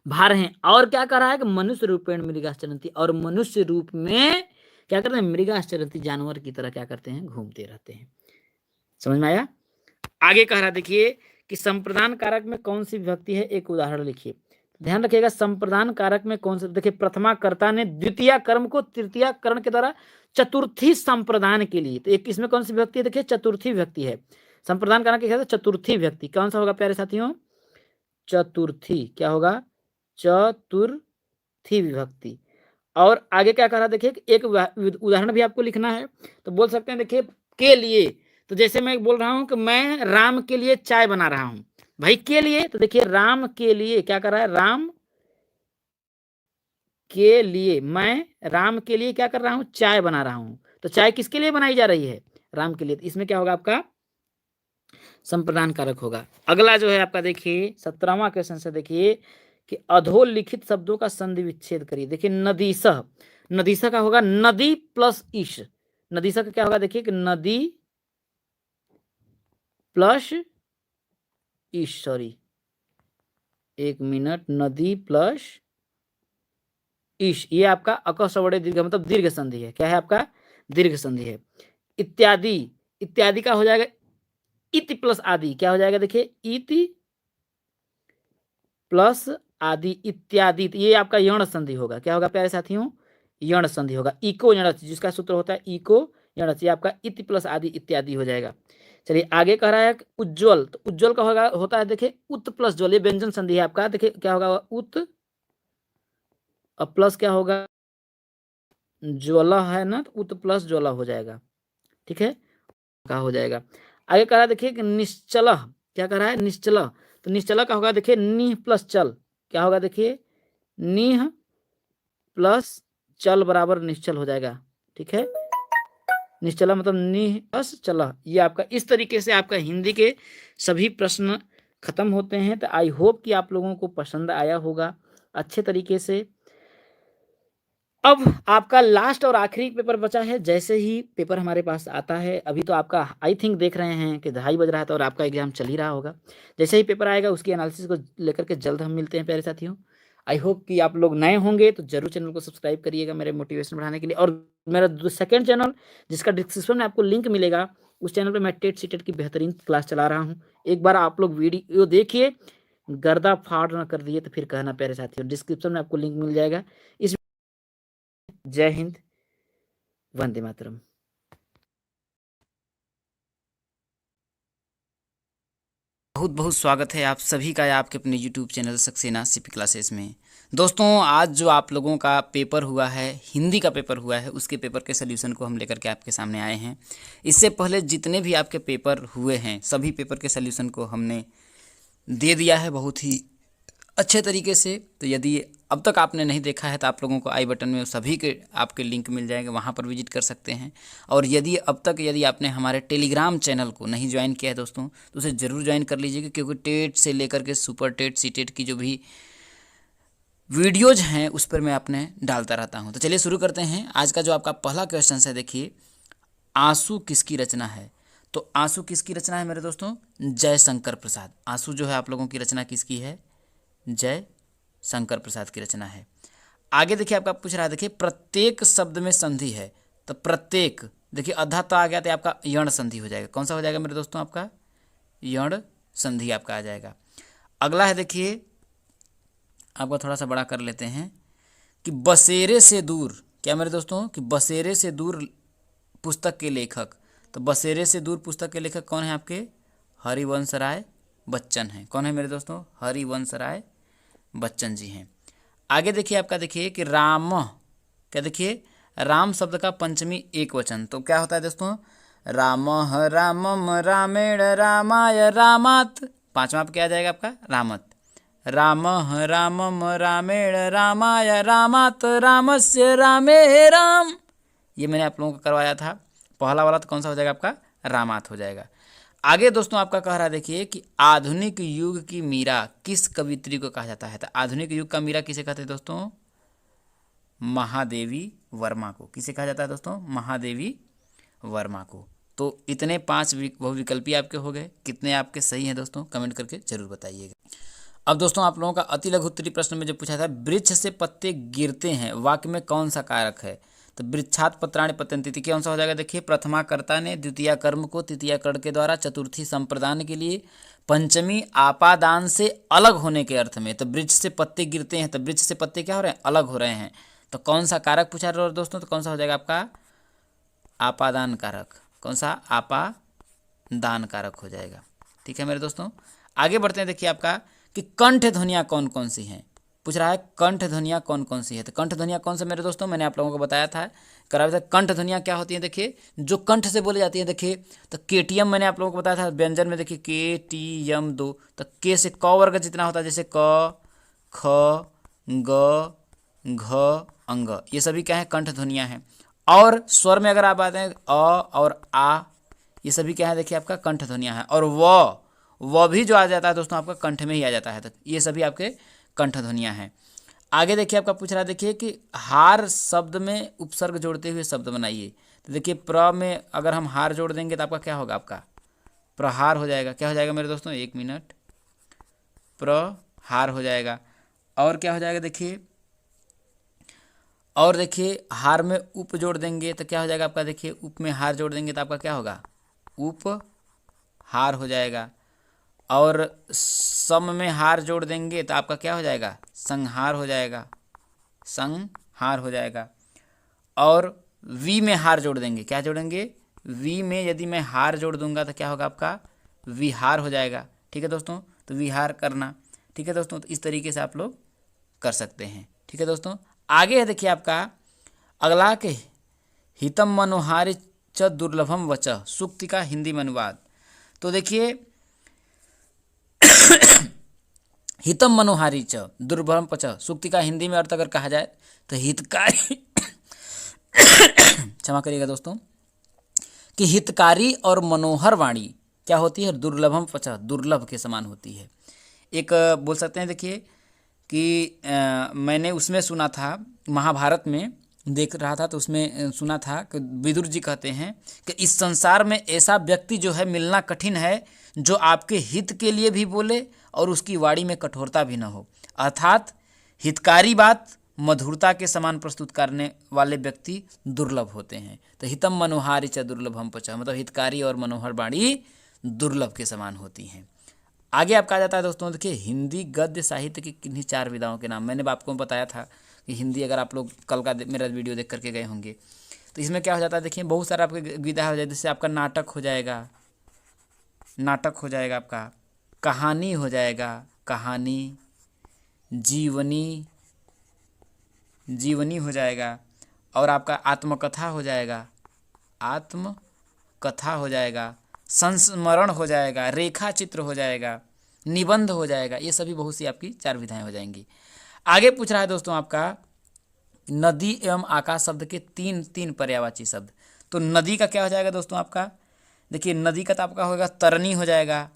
भार हैं। और क्या कर रहा है कि मनुष्य रूपेण मृगाश्चरंती, और मनुष्य रूप में क्या करते हैं, मृगाश्चरंती जानवर की तरह क्या करते हैं, घूमते रहते हैं। समझ में आया। आगे कह रहा देखिए कि संप्रदान कारक में कौन सी विभक्ति है, एक उदाहरण लिखिए। ध्यान रखिएगा संप्रदान कारक में कौन सा, देखिए प्रथमा कर्ता ने द्वितीय कर्म को तृतीय करण के द्वारा चतुर्थी संप्रदान के लिए, तो एक इसमें कौन सी विभक्ति है, देखिए चतुर्थी विभक्ति है। संप्रदान कारक क्या है, चतुर्थी विभक्ति। कौन सा होगा प्यारे साथियों, चतुर्थी। क्या होगा, चतुर्थी विभक्ति। और आगे क्या कह रहा देखिए, एक उदाहरण भी आपको लिखना है। तो बोल सकते हैं देखिए के लिए, तो जैसे मैं बोल रहा हूं कि मैं राम के लिए चाय बना रहा हूं, भाई के लिए, तो देखिए राम के लिए क्या कर रहा है, राम के लिए, मैं राम के लिए क्या कर रहा हूं, चाय बना रहा हूं। तो चाय किसके लिए बनाई जा रही है, राम के लिए। इसमें क्या होगा आपका संप्रदान कारक होगा। अगला जो है आपका देखिए 17वां क्वेश्चन से देखिए कि अधोलिखित शब्दों का संधि विच्छेद करिए। देखिए नदीसह, नदीसह का होगा नदी प्लस ईश, नदीसह का क्या होगा देखिए कि नदी प्लस ईश, सॉरी 1 मिनट, नदी प्लस ईश, ये आपका अकस्वड़े दीर्घ मतलब दीर्घ संधि है। क्या है आपका? दीर्घ संधि है। इत्यादि, इत्यादि का हो जाएगा इति प्लस आदि, क्या हो जाएगा देखिए इति प्लस आदि, इत्यादि, ये आपका यण संधि होगा। क्या होगा प्यारे साथियों? यण संधि होगा। इको यण, जिसका सूत्र होता है इको यण, ये आपका इति प्लस आदि इत्यादि हो जाएगा। चलिए आगे कह रहा है उज्ज्वल, तो उज्ज्वल का होगा होता है देखिए उत प्लस ज्वल, ये व्यंजन संधि है आपका। देखिए क्या होगा उत और प्लस क्या होगा ज्वाला है ना, तो उत प्लस ज्वाला हो जाएगा। ठीक है, का हो जाएगा। आगे कह रहा है देखिए कि निश्चल, क्या कह रहा है निश्चल, तो निश्चल का होगा देखिए निह प्लस चल, क्या होगा देखिए निह प्लस चल बराबर निश्चल हो जाएगा। ठीक है, निश्चला मतलब निह प्लस चला। ये आपका इस तरीके से आपका हिंदी के सभी प्रश्न खत्म होते हैं। तो आई होप कि आप लोगों को पसंद आया होगा अच्छे तरीके से। अब आपका लास्ट और आखिरी पेपर बचा है। जैसे ही पेपर हमारे पास आता है, अभी तो आपका आई थिंक देख रहे हैं कि 2:30 बज रहा है, तो और आपका एग्जाम चल ही रहा होगा। जैसे ही पेपर आएगा उसकी एनालिसिस को लेकर के जल्द हम मिलते हैं प्यारे साथियों। आई होप कि आप लोग नए होंगे तो जरूर चैनल को सब्सक्राइब करिएगा मेरे मोटिवेशन बढ़ाने के लिए। और मेरा सेकंड चैनल जिसका डिस्क्रिप्शन में आपको लिंक मिलेगा, उस चैनल पर मैं टेट सीटेट की बेहतरीन क्लास चला रहा हूँ। एक बार आप लोग वीडियो देखिए, गर्दा फाड़ न कर दिए तो फिर कहना प्यारे साथियों। डिस्क्रिप्शन में आपको लिंक मिल जाएगा। इस जय हिंद, वंदे मातरम। बहुत बहुत स्वागत है आप सभी का आपके अपने YouTube channel Saxena CP classes में। दोस्तों आज जो आप लोगों का पेपर हुआ है, हिंदी का पेपर हुआ है, उसके पेपर के सल्यूशन को हम लेकर के आपके सामने आए हैं। इससे पहले जितने भी आपके पेपर हुए हैं सभी पेपर के सल्यूशन को हमने दे दिया है बहुत ही अच्छे तरीके से। तो यदि अब तक आपने नहीं देखा है तो आप लोगों को आई बटन में सभी के आपके लिंक मिल जाएंगे, वहाँ पर विजिट कर सकते हैं। और यदि अब तक यदि आपने हमारे टेलीग्राम चैनल को नहीं ज्वाइन किया है दोस्तों, तो उसे ज़रूर ज्वाइन कर लीजिएगा, क्योंकि टेट से लेकर के सुपर टेट सी टेट की जो भी वीडियोज हैं उस पर मैं अपने डालता रहता हूँ। तो चलिए शुरू करते हैं। आज का जो आपका पहला क्वेश्चन है, देखिए आंसू किसकी रचना है? तो आंसू किसकी रचना है मेरे दोस्तों? जयशंकर प्रसाद। आंसू जो है आप लोगों की रचना किसकी है? जय शंकर प्रसाद की रचना है। आगे देखिए आपका पूछ रहा है, देखिए प्रत्येक शब्द में संधि है। तो प्रत्येक, देखिए अधा तो आ गया तो आपका यण संधि हो जाएगा। कौन सा हो जाएगा मेरे दोस्तों? आपका यण संधि आपका आ जाएगा। अगला है देखिए, आपका थोड़ा सा बड़ा कर लेते हैं कि बसेरे से दूर, क्या मेरे दोस्तों कि बसेरे से दूर पुस्तक के लेखक। तो बसेरे से दूर पुस्तक के लेखक कौन है? आपके हरिवंश राय बच्चन हैं। कौन है मेरे दोस्तों? हरिवंश राय बच्चन जी हैं। आगे देखिए आपका, देखिए कि राम, क्या देखिए राम शब्द का पंचमी एक वचन, तो क्या होता है दोस्तों? रामः रामम रामेण रामाय रामात। पांचवा आप क्या आ जाएगा आपका? रामत। रामः रामम रामेण रामाय रामात रामस्य रामे राम। ये मैंने आप लोगों को करवाया था पहला वाला, तो कौन सा हो जाएगा आपका? रामात हो जाएगा। आगे दोस्तों आपका कह रहा है, देखिए कि आधुनिक युग की मीरा किस कवित्री को कहा जाता है? तो आधुनिक युग का मीरा किसे कहते हैं दोस्तों? महादेवी वर्मा को। किसे कहा जाता है दोस्तों? महादेवी वर्मा को। तो इतने 5 बहुविकल्पी आपके हो गए। कितने आपके सही हैं दोस्तों? कमेंट करके जरूर बताइएगा। अब दोस्तों आप लोगों का अति लघु उत्तरीय प्रश्न में जो पूछा था, वृक्ष से पत्ते गिरते हैं वाक्य में कौन सा कारक है? तो वृक्षात पत्राणि पतन्ति, कौन सा हो जाएगा? देखिए प्रथमा कर्ता ने द्वितीय कर्म को तृतीय कर्ण के द्वारा चतुर्थी संप्रदान के लिए पंचमी आपादान से अलग होने के अर्थ में। तो वृक्ष से पत्ते गिरते हैं, तो वृक्ष से पत्ते क्या हो रहे हैं? अलग हो रहे हैं। तो कौन सा कारक पूछा रहा है दोस्तों? तो कौन सा हो जाएगा आपका? आपादान कारक। कौन सा? आपादान कारक हो जाएगा। ठीक है मेरे दोस्तों, आगे बढ़ते हैं। देखिए आपका कि कंठ ध्वनियाँ कौन कौन सी हैं? पूछ रहा है कंठ ध्वनियाँ कौन कौन सी है। तो कंठ ध्वनियाँ कौन से मेरे दोस्तों? मैंने आप लोगों को बताया था, कराया था। कंठ ध्वनियाँ क्या होती हैं? देखिए जो कंठ से बोली जाती है, देखिए तो केटीएम मैंने आप लोगों को बताया था व्यंजन में। देखिए KTM 2, तो के से क वर्ग जितना होता है, जैसे क ख ग घ अंग, ये सभी क्या है? कंठ ध्वनियाँ हैं। और स्वर में अगर आप आते हैं अ और आ, ये सभी क्या है? देखिए आपका कंठ ध्वनियाँ हैं। और व भी जो आ जाता है दोस्तों आपका कंठ में ही आ जाता है। तो ये सभी आपके कंठ ध्वनियाँ हैं। आगे देखिए आपका पूछ रहा है, देखिए कि हार शब्द में उपसर्ग जोड़ते हुए शब्द बनाइए। तो देखिए प्र में अगर हम हार जोड़ देंगे तो आपका क्या होगा, आपका प्रहार हो जाएगा। क्या हो जाएगा मेरे दोस्तों, 1 मिनट, प्रहार हो जाएगा। और क्या हो जाएगा देखिए, और देखिए हार में उप जोड़ देंगे तो क्या हो जाएगा आपका, देखिए उप में हार जोड़ देंगे तो आपका क्या होगा, उपहार हो जाएगा। और सम में हार जोड़ देंगे तो आपका क्या हो जाएगा, संहार हो जाएगा, संहार हो जाएगा। और वी में हार जोड़ देंगे, क्या जोड़ेंगे, वी में यदि मैं हार जोड़ दूंगा तो क्या होगा आपका, विहार हो जाएगा। ठीक है दोस्तों, तो विहार करना। ठीक है दोस्तों, तो इस तरीके से आप लोग कर सकते हैं। ठीक है दोस्तों, आगे है देखिए आपका अगला के हितम मनोहारि च दुर्लभम वच, सूक्ति का हिंदी में अनुवाद। तो देखिए हितम मनोहारी च दुर्लभम पच, सूक्ति का हिंदी में अर्थ अगर कहा जाए तो हितकारी क्षमा करिएगा दोस्तों, कि हितकारी और मनोहर वाणी क्या होती है, दुर्लभम पच, दुर्लभ के समान होती है। एक बोल सकते हैं देखिए कि मैंने उसमें सुना था, महाभारत में देख रहा था तो उसमें सुना था कि विदुर जी कहते हैं कि इस संसार में ऐसा व्यक्ति जो है मिलना कठिन है, जो आपके हित के लिए भी बोले और उसकी वाणी में कठोरता भी न हो। अर्थात हितकारी बात मधुरता के समान प्रस्तुत करने वाले व्यक्ति दुर्लभ होते हैं। तो हितम मनोहारी च दुर्लभम पच, मतलब हितकारी और मनोहर वाणी दुर्लभ के समान होती हैं। आगे आपका आ जाता है दोस्तों, देखिए हिंदी गद्य साहित्य की किन्हीं 4 विधाओं के नाम। मैंने आपको बताया था कि हिंदी, अगर आप लोग कल का मेरा वीडियो देख करके गए होंगे तो इसमें क्या हो जाता है, देखिए बहुत सारा आपके विधा हो जाए। जैसे आपका नाटक हो जाएगा, नाटक हो जाएगा, आपका कहानी हो जाएगा, कहानी, जीवनी, जीवनी हो जाएगा। और आपका आत्मकथा हो जाएगा, आत्मकथा हो जाएगा, संस्मरण हो जाएगा, रेखा चित्र हो जाएगा, निबंध हो जाएगा। ये सभी बहुत सी आपकी 4 विधाएं हो जाएंगी। आगे पूछ रहा है दोस्तों आपका नदी एवं आकाश शब्द के 3 पर्यायवाची शब्द। तो नदी का क्या हो जाएगा दोस्तों आपका, देखिए नदी का तो आपका होगा तरनी हो जाएगा,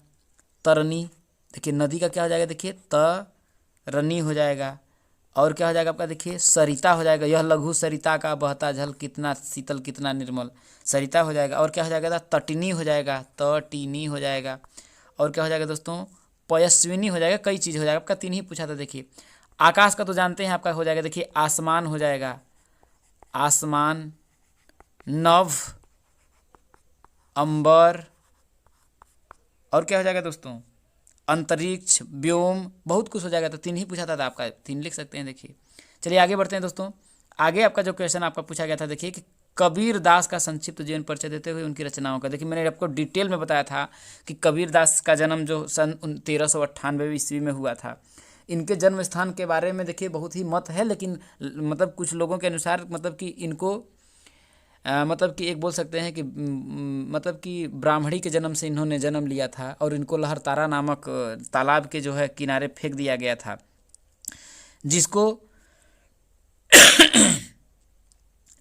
तरनी। देखिए नदी का क्या हो जाएगा, देखिए तरनी हो जाएगा। और क्या हो जाएगा आपका, देखिए सरिता हो जाएगा, यह लघु सरिता का बहता जल कितना शीतल कितना निर्मल, सरिता हो जाएगा। और क्या हो जाएगा, तटिनी हो जाएगा, तटिनी हो जाएगा। और क्या हो जाएगा दोस्तों, पयस्विनी हो जाएगा। कई चीज़ हो जाएगा, आपका 3 ही पूछा था। देखिए आकाश का तो जानते हैं आपका हो जाएगा, देखिए आसमान हो जाएगा, आसमान, नभ, अंबर। और क्या हो जाएगा दोस्तों, अंतरिक्ष, व्योम, बहुत कुछ हो जाएगा। तो 3 ही पूछा था आपका, 3 लिख सकते हैं। देखिए चलिए आगे बढ़ते हैं दोस्तों। आगे आपका जो क्वेश्चन आपका पूछा गया था, देखिए कि कबीर दास का संक्षिप्त जीवन परिचय देते हुए उनकी रचनाओं का। देखिए मैंने आपको डिटेल में बताया था कि कबीर दास का जन्म जो सन 1398 ईस्वी में हुआ था। इनके जन्म स्थान के बारे में देखिए बहुत ही मत है, लेकिन मतलब कुछ लोगों के अनुसार मतलब कि इनको मतलब कि एक बोल सकते हैं कि मतलब कि ब्राह्मणी के जन्म से इन्होंने जन्म लिया था और इनको लहरतारा नामक तालाब के जो है किनारे फेंक दिया गया था, जिसको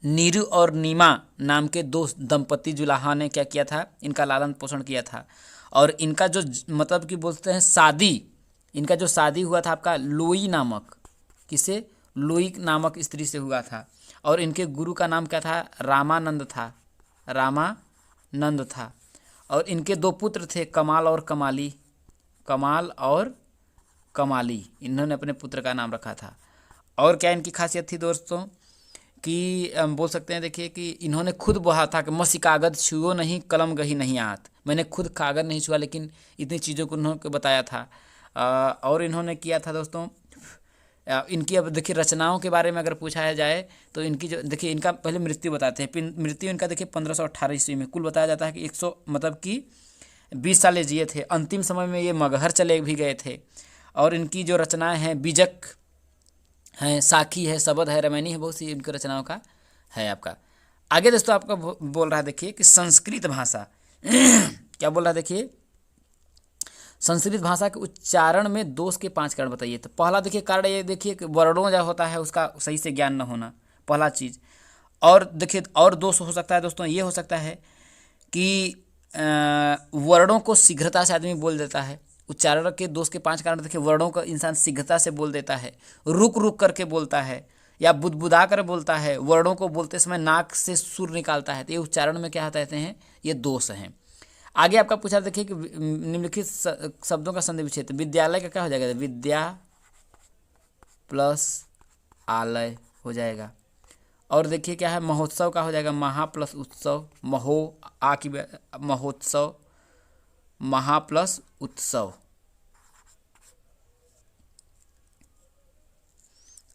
नीरू और नीमा नाम के 2 दंपति जुलाहा ने क्या किया था, इनका लालन पोषण किया था। और इनका जो मतलब कि बोलते हैं शादी, इनका जो शादी हुआ था आपका लोई नामक, किसे, लोई नामक स्त्री से हुआ था। और इनके गुरु का नाम क्या था, रामानंद था, रामानंद था। और इनके 2 पुत्र थे, कमाल और कमाली, कमाल और कमाली, इन्होंने अपने पुत्र का नाम रखा था। और क्या इनकी खासियत थी दोस्तों कि बोल सकते हैं देखिए कि इन्होंने खुद बोला था कि मसी कागज छुओ नहीं कलम गही नहीं आत। मैंने खुद कागज नहीं छुआ, लेकिन इतनी चीज़ों को उन्होंने बताया था। और इन्होंने किया था दोस्तों, इनकी अब देखिए रचनाओं के बारे में अगर पूछा जाए तो इनकी जो देखिए, इनका पहले मृत्यु बताते हैं। मृत्यु इनका देखिए 1518 ईस्वी में। कुल बताया जाता है कि 100 मतलब कि 20 साल जिए थे। अंतिम समय में ये मगहर चले भी गए थे। और इनकी जो रचनाएं हैं, बीजक हैं, साखी है, शबद है, रामायणी है, बहुत सी इनकी रचनाओं का है आपका। आगे दोस्तों आपका बोल रहा है देखिए कि संस्कृत भाषा क्या बोल रहा है, देखिए संस्कृत भाषा के उच्चारण में दोष के 5 कारण बताइए। तो पहला देखिए कारण ये देखिए कि वर्णों जो होता है उसका सही से ज्ञान न होना, पहला चीज़। और देखिए और दोष हो सकता है दोस्तों, ये हो सकता है कि वर्णों को शीघ्रता से आदमी बोल देता है, उच्चारण के दोष के 5 कारण देखिए, वर्णों का इंसान शीघ्रता से बोल देता है, रुक रुक करके बोलता है, या बुदबुदा कर बोलता है, वर्णों को बोलते समय नाक से सुर निकालता है, तो ये उच्चारण में क्या कहते हैं, ये दोष हैं। आगे आपका पूछा देखिए कि निम्नलिखित शब्दों का संधि विच्छेद, विद्यालय का क्या हो जाएगा, विद्या प्लस आलय हो जाएगा। और देखिए क्या है, महोत्सव का हो जाएगा महा प्लस उत्सव, महोत्सव, महा प्लस उत्सव।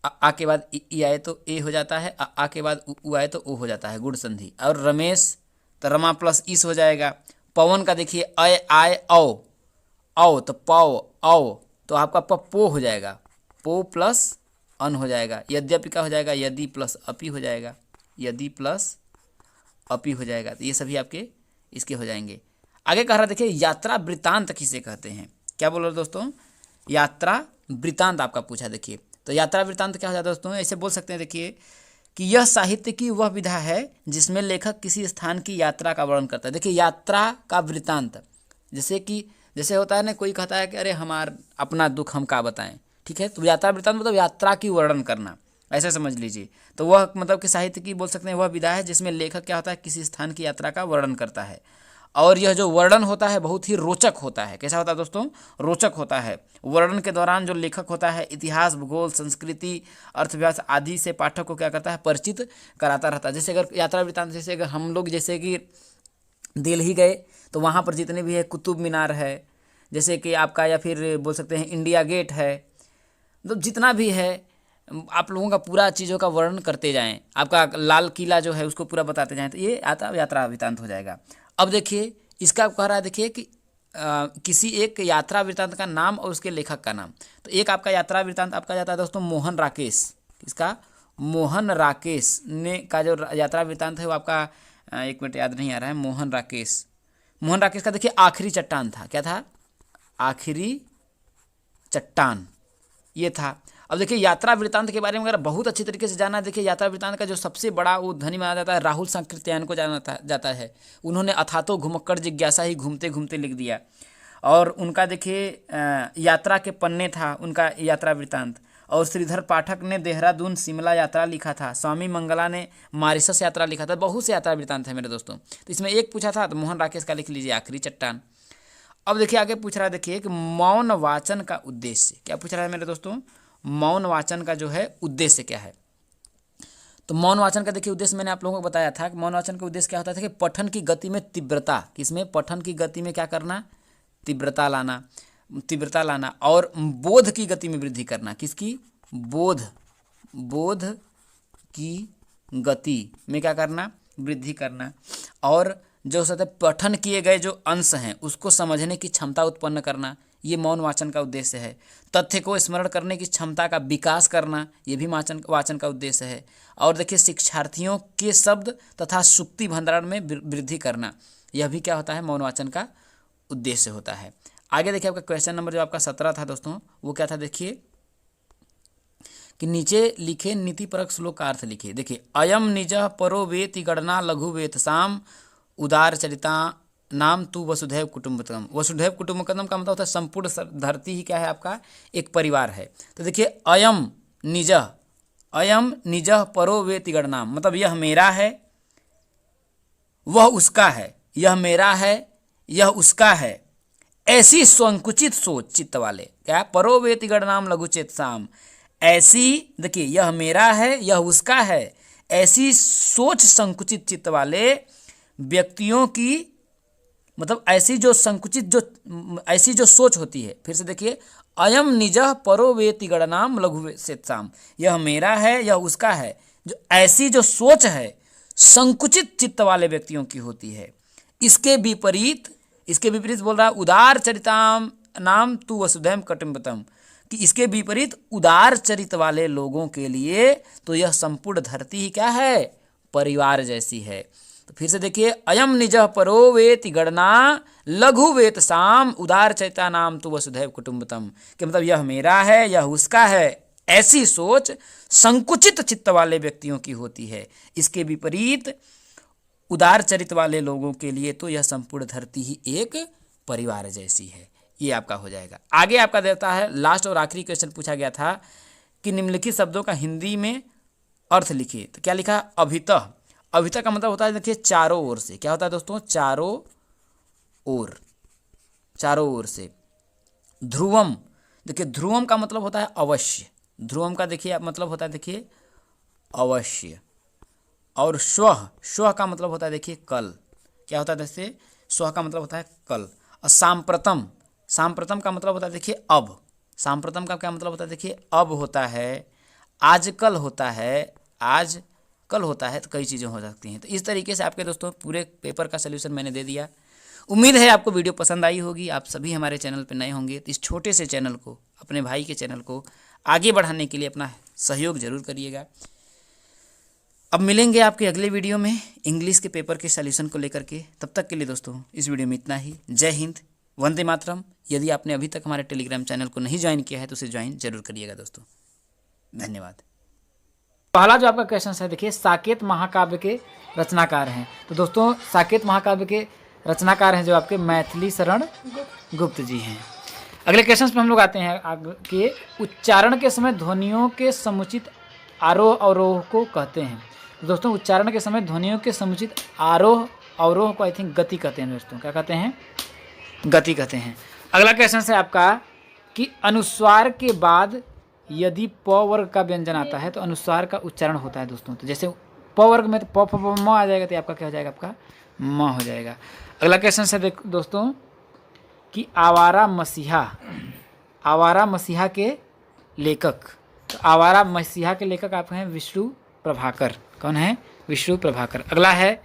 आ के बाद ई आए तो ए हो जाता है, आ के बाद उ आए तो ओ हो जाता है, गुण संधि। और रमेश तो रमा प्लस इस हो जाएगा। पवन का देखिए अय आय औ तो पौ औ तो आपका पप्पो हो जाएगा, पो प्लस अन हो जाएगा। यद्यपि का हो जाएगा यदि प्लस अपि हो जाएगा, यदि प्लस अपि हो जाएगा। तो ये सभी आपके इसके हो जाएंगे। आगे कह रहा देखिए, यात्रा वृत्तांत किसे कहते हैं, क्या बोल रहे दोस्तों, यात्रा वृत्तांत आपका पूछा। देखिए तो यात्रा वृत्तांत क्या हो जाता है दोस्तों, ऐसे बोल सकते हैं देखिए कि यह साहित्य की वह विधा है जिसमें लेखक किसी स्थान की यात्रा का वर्णन करता है। देखिए यात्रा का वृत्तांत, जैसे होता है ना, कोई कहता है कि अरे अपना दुख हम का बताएं, ठीक है, तो यात्रा वृत्तांत मतलब यात्रा की वर्णन करना, ऐसे समझ लीजिए। तो वह मतलब कि साहित्य की बोल सकते हैं वह विधा है जिसमें लेखक क्या होता है, किसी स्थान की यात्रा का वर्णन करता है। और यह जो वर्णन होता है बहुत ही रोचक होता है। कैसा होता है दोस्तों, रोचक होता है। वर्णन के दौरान जो लेखक होता है इतिहास, भूगोल, संस्कृति, अर्थव्यवस्था आदि से पाठक को क्या करता है, परिचित कराता रहता है। जैसे अगर यात्रा वृत्तांत, जैसे अगर हम लोग जैसे कि दिल्ली गए तो वहाँ पर जितने भी है, कुतुब मीनार है जैसे कि आपका, या फिर बोल सकते हैं इंडिया गेट है, तो जितना भी है आप लोगों का पूरा चीज़ों का वर्णन करते जाएं, आपका लाल किला जो है उसको पूरा बताते जाएं, तो ये यात्रा वृत्तांत हो जाएगा। अब देखिए इसका कह रहा है देखिए कि किसी एक यात्रा वृत्तांत का नाम और उसके लेखक का नाम। तो एक आपका यात्रा वृत्तांत आपका जाता है दोस्तों मोहन राकेश, इसका मोहन राकेश ने का जो यात्रा वृत्तांत है वो आपका, एक मिनट याद नहीं आ रहा है, मोहन राकेश का देखिए आखिरी चट्टान था, क्या था, आखिरी चट्टान ये था। अब देखिए यात्रा वृत्तांत के बारे में अगर बहुत अच्छी तरीके से जाना है, देखिए यात्रा वृत्तांत का जो सबसे बड़ा वो धनी माना जाता है राहुल सांकृत्यायन को जाना जाता है। उन्होंने अथातो घुमक्कड़ जिज्ञासा ही घूमते घूमते लिख दिया। और उनका देखिए यात्रा के पन्ने था उनका यात्रा वृत्तांत। और श्रीधर पाठक ने देहरादून शिमला यात्रा लिखा था, स्वामी मंगला ने मॉरिशस यात्रा लिखा था। बहुत से यात्रा वृत्तांत है मेरे दोस्तों। तो इसमें एक पूछा था तो मोहन राकेश का लिख लीजिए आखिरी चट्टान। अब देखिए आगे पूछ रहा है देखिए कि मौन वाचन का उद्देश्य क्या पूछ रहा है मेरे दोस्तों, मौन वाचन का जो है उद्देश्य क्या है। तो मौन वाचन का देखिए उद्देश्य मैंने आप लोगों को बताया था कि मौन वाचन का उद्देश्य क्या होता था कि पठन की गति में तीव्रता, किसमें, पठन की गति में क्या करना, तीव्रता लाना और बोध की गति में वृद्धि करना। किसकी, बोध की गति में क्या करना, वृद्धि करना। और जो सतह पठन किए गए जो अंश हैं उसको समझने की क्षमता उत्पन्न करना, ये मौन वाचन का उद्देश्य है। तथ्य को स्मरण करने की क्षमता का विकास करना, ये भी वाचन का उद्देश्य है। और देखिए शिक्षार्थियों के शब्द तथा सुक्ति भंडारण में वृद्धि करना, यह भी क्या होता है, मौन वाचन का उद्देश्य होता है। आगे देखिए आपका क्वेश्चन नंबर जो आपका 17 था दोस्तों, वो क्या था, देखिए कि नीचे लिखे नीतिपरक श्लोक का अर्थ लिखिए। देखिए अयम निज परो वेति गणना लघु वेत साम उदार चरिता नाम तू वसुधैव कुटुंबकम। वसुधैव कुटुंबकम का मतलब होता है संपूर्ण धरती ही क्या है, आपका एक परिवार है। तो देखिए अयम निज परो वेति गणनाम, मतलब यह मेरा है वह उसका है, यह मेरा है यह उसका है, ऐसी संकुचित सोच चित्त वाले, क्या, परो वेति गणनाम लघु चेत साम, ऐसी देखिए यह मेरा है यह उसका है, ऐसी सोच संकुचित चित्त वाले व्यक्तियों की, मतलब ऐसी जो सोच होती है। फिर से देखिए अयम निजः परो वेति गणनाम लघु सेत्साम, यह मेरा है यह उसका है, जो ऐसी जो सोच है संकुचित चित्त वाले व्यक्तियों की होती है। इसके विपरीत बोल रहा है उदार चरिताम नाम तू वसुधैव कुटुंबकम, कि इसके विपरीत उदार चरित वाले लोगों के लिए तो यह संपूर्ण धरती ही क्या है, परिवार जैसी है। तो फिर से देखिए अयम निजः परो वेति गणना लघु वेत साम उदार चरिता नाम तु वसुधैव कुटुंबकम, कि मतलब यह मेरा है यह उसका है, ऐसी सोच संकुचित चित्त वाले व्यक्तियों की होती है। इसके विपरीत उदार चरित वाले लोगों के लिए तो यह संपूर्ण धरती ही एक परिवार जैसी है। ये आपका हो जाएगा। आगे आपका देता है लास्ट और आखिरी क्वेश्चन पूछा गया था कि निम्नलिखित शब्दों का हिंदी में अर्थ लिखिए। तो क्या लिखा? अभितः। अभितः का मतलब होता है देखिए चारों ओर से। क्या होता है दोस्तों? चारों ओर, चारों ओर से। ध्रुवम, देखिए ध्रुवम का मतलब होता है अवश्य। ध्रुवम का देखिए मतलब होता है देखिए अवश्य। और स्वः, स्वः का मतलब होता है देखिए कल। क्या होता है जैसे? स्वः का मतलब होता है कल। और सांप्रतम, सांप्रतम का मतलब होता है देखिए अब। सांप्रतम का क्या मतलब होता है देखिए अब होता है, आजकल होता है, आज कल होता है, तो कई चीज़ें हो सकती हैं। तो इस तरीके से आपके दोस्तों पूरे पेपर का सलूशन मैंने दे दिया। उम्मीद है आपको वीडियो पसंद आई होगी। आप सभी हमारे चैनल पर नए होंगे तो इस छोटे से चैनल को, अपने भाई के चैनल को आगे बढ़ाने के लिए अपना सहयोग जरूर करिएगा। अब मिलेंगे आपके अगले वीडियो में इंग्लिश के पेपर के सलूशन को लेकर के। तब तक के लिए दोस्तों इस वीडियो में इतना ही। जय हिंद, वंदे मातरम। यदि आपने अभी तक हमारे टेलीग्राम चैनल को नहीं ज्वाइन किया है तो उसे ज्वाइन जरूर करिएगा दोस्तों। धन्यवाद। पहला जो आपका क्वेश्चन है देखिए, साकेत महाकाव्य के रचनाकार हैं। तो दोस्तों साकेत महाकाव्य के रचनाकार हैं जो आपके मैथिली शरण गुप्त जी हैं। अगले क्वेश्चन पे हम लोग आते हैं आगे। उच्चारण के समय ध्वनियों के समुचित आरोह अवरोह को कहते हैं। तो दोस्तों उच्चारण के समय ध्वनियों के समुचित आरोह अवरोह को आई थिंक गति कहते हैं दोस्तों। क्या कहते हैं? गति कहते हैं। अगला क्वेश्चन है आपका कि अनुस्वार के बाद यदि प वर्ग का व्यंजन आता है तो अनुस्वार का उच्चारण होता है दोस्तों। तो जैसे प वर्ग में तो प फ प म आ जाएगा, तो आपका क्या हो जाएगा? आपका म हो जाएगा। अगला क्वेश्चन है दोस्तों कि आवारा मसीहा, आवारा मसीहा के लेखक। तो आवारा मसीहा के लेखक आप हैं विष्णु प्रभाकर। कौन है? विष्णु प्रभाकर। अगला है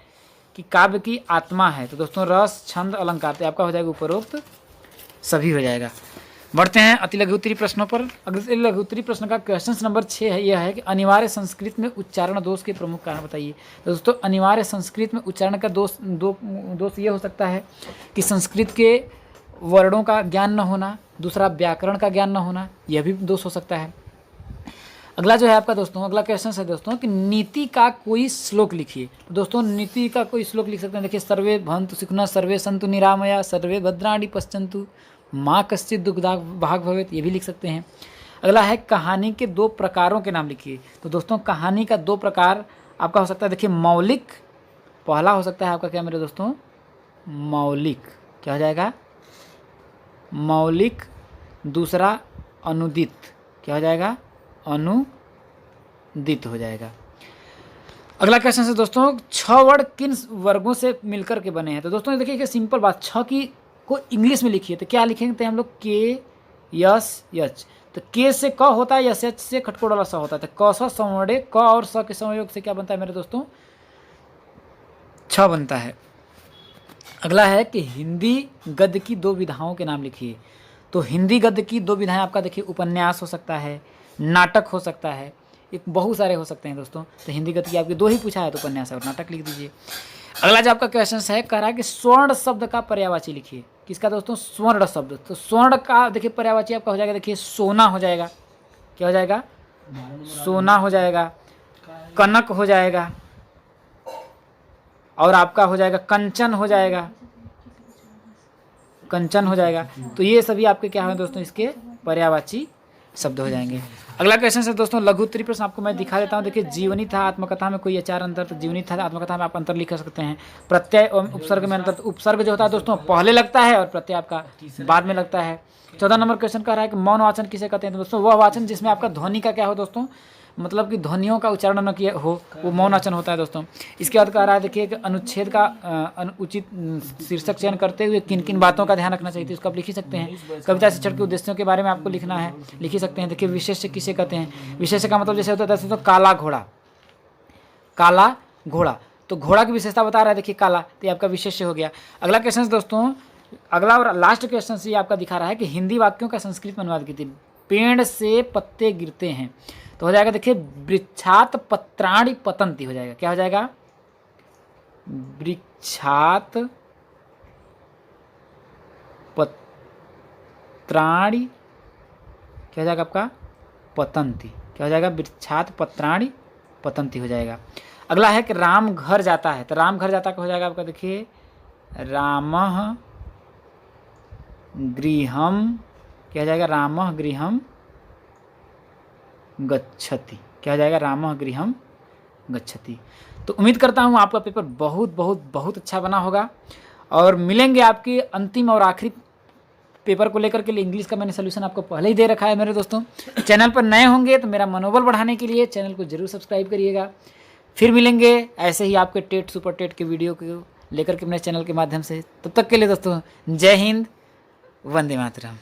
कि काव्य की आत्मा है। तो दोस्तों रस, छंद, अलंकार, तो आपका हो जाएगा उपरोक्त सभी हो जाएगा। बढ़ते हैं अति लघु उत्तरी प्रश्नों पर। अगले लघु उत्तरी प्रश्न का क्वेश्चन नंबर 6 है, यह है कि अनिवार्य संस्कृत में उच्चारण दोष के प्रमुख कारण बताइए। तो दोस्तों अनिवार्य संस्कृत में उच्चारण का दोष ये हो सकता है कि संस्कृत के वर्णों का ज्ञान न होना, दूसरा व्याकरण का ज्ञान न होना, यह भी दोष हो सकता है। अगला जो है आपका दोस्तों, अगला क्वेश्चन है दोस्तों कि नीति का कोई श्लोक लिखिए। तो दोस्तों नीति का कोई श्लोक लिख सकते हैं। देखिए, सर्वे भवन्तु सुखिनः, सर्वे सन्तु निरामया, सर्वे भद्राणि पश्यन्तु, माँ कश्चित् दुःखदाग् भाग् भवेत्, ये भी लिख सकते हैं। अगला है कहानी के 2 प्रकारों के नाम लिखिए। तो दोस्तों कहानी का 2 प्रकार आपका हो सकता है देखिए मौलिक, पहला हो सकता है आपका क्या मेरे दोस्तों? मौलिक। क्या हो जाएगा? मौलिक। दूसरा अनुदित। क्या हो जाएगा? अनुदित हो जाएगा। अगला क्वेश्चन है दोस्तों 6 वर्ड किन वर्गों से मिलकर के बने हैं। तो दोस्तों देखिए सिंपल बात, 6 की को इंग्लिश में लिखिए। तो क्या लिखेंगे हम लोग? के, यस, यच। तो के से क होता है, यस एच से खटकोड़ वाला स होता है। तो क स संवड़े क और स के संयोग से क्या बनता है मेरे दोस्तों? 6 बनता है। अगला है कि हिंदी गद्य की 2 विधाओं के नाम लिखिए। तो हिंदी गद्य की 2 विधाएं आपका देखिए उपन्यास हो सकता है, नाटक हो सकता है, एक बहुत सारे हो सकते हैं दोस्तों। तो हिंदी गद्य की आपके 2 ही पूछा है, तो उपन्यास और नाटक लिख दीजिए। अगला जो आपका क्वेश्चन है कह रहा है कि स्वर्ण शब्द का पर्यायवाची लिखिए। किसका दोस्तों? स्वर्ण शब्द। तो स्वर्ण का देखिए पर्यायवाची आपका हो जाएगा देखिए सोना हो जाएगा। क्या हो जाएगा? सोना हो जाएगा। कनक हो जाएगा और आपका हो जाएगा कंचन हो जाएगा, कंचन हो जाएगा। तो ये सभी आपके क्या है दोस्तों? इसके पर्यायवाची शब्द हो जाएंगे। अगला क्वेश्चन है दोस्तों लघु उत्तरी प्रश्न आपको मैं दिखा देता हूँ। देखिए जीवनी था आत्मकथा में कोई आचार अंतर। तो जीवनी था आत्मकथा में आप अंतर लिख सकते हैं। प्रत्यय एवं उपसर्ग में अंतर। तो उपसर्ग जो होता है दोस्तों पहले लगता है और प्रत्यय आपका बाद में लगता है। 14 नंबर क्वेश्चन कह रहा है कि मौन वाचन किसे कहते हैं। तो दोस्तों वह वाचन जिसमें आपका ध्वनि का क्या हो दोस्तों, मतलब कि ध्वनियों का उच्चारण न किया हो, वो मौन वाचन होता है दोस्तों। इसके बाद कह रहा है देखिए कि अनुच्छेद का उचित शीर्षक चयन करते हुए किन किन बातों का ध्यान रखना चाहिए। तो इसको आप लिख ही सकते हैं। कविता शिक्षण के उद्देश्यों के बारे में आपको लिखना है, लिख ही सकते हैं। देखिए विशेष्य किसे कहते हैं। विशेष्य का मतलब जैसे होता है दोस्तों काला घोड़ा, काला घोड़ा। तो घोड़ा की विशेषता बता रहा है देखिए काला, तो ये आपका विशेष्य हो गया। अगला क्वेश्चन दोस्तों, अगला और लास्ट क्वेश्चन से आपका दिखा रहा है कि हिंदी वाक्यों का संस्कृत में अनुवाद कीजिए। पेड़ से पत्ते गिरते हैं। तो हो जाएगा देखिए वृक्षात पत्राणि पतंती हो जाएगा। क्या हो जाएगा? वृक्षात पत्राणि क्या हो जाएगा आपका? पतंती। क्या हो जाएगा? वृक्षात पत्राणि पतंती हो जाएगा। अगला है कि राम घर जाता है। तो राम घर जाता का हो जाएगा आपका देखिए रामः गृहम, क्या जाएगा, रामः गृहम गच्छति, क्या हो जाएगा, रामः गृहम गच्छति। तो उम्मीद करता हूँ आपका पेपर बहुत बहुत बहुत अच्छा बना होगा और मिलेंगे आपके अंतिम और आखिरी पेपर को लेकर के लिए। इंग्लिश का मैंने सोल्यूशन आपको पहले ही दे रखा है मेरे दोस्तों। चैनल पर नए होंगे तो मेरा मनोबल बढ़ाने के लिए चैनल को जरूर सब्सक्राइब करिएगा। फिर मिलेंगे ऐसे ही आपके टेट सुपर टेट के वीडियो को लेकर के अपने चैनल के माध्यम से। तब तक के लिए दोस्तों जय हिंद, वंदे मातरम।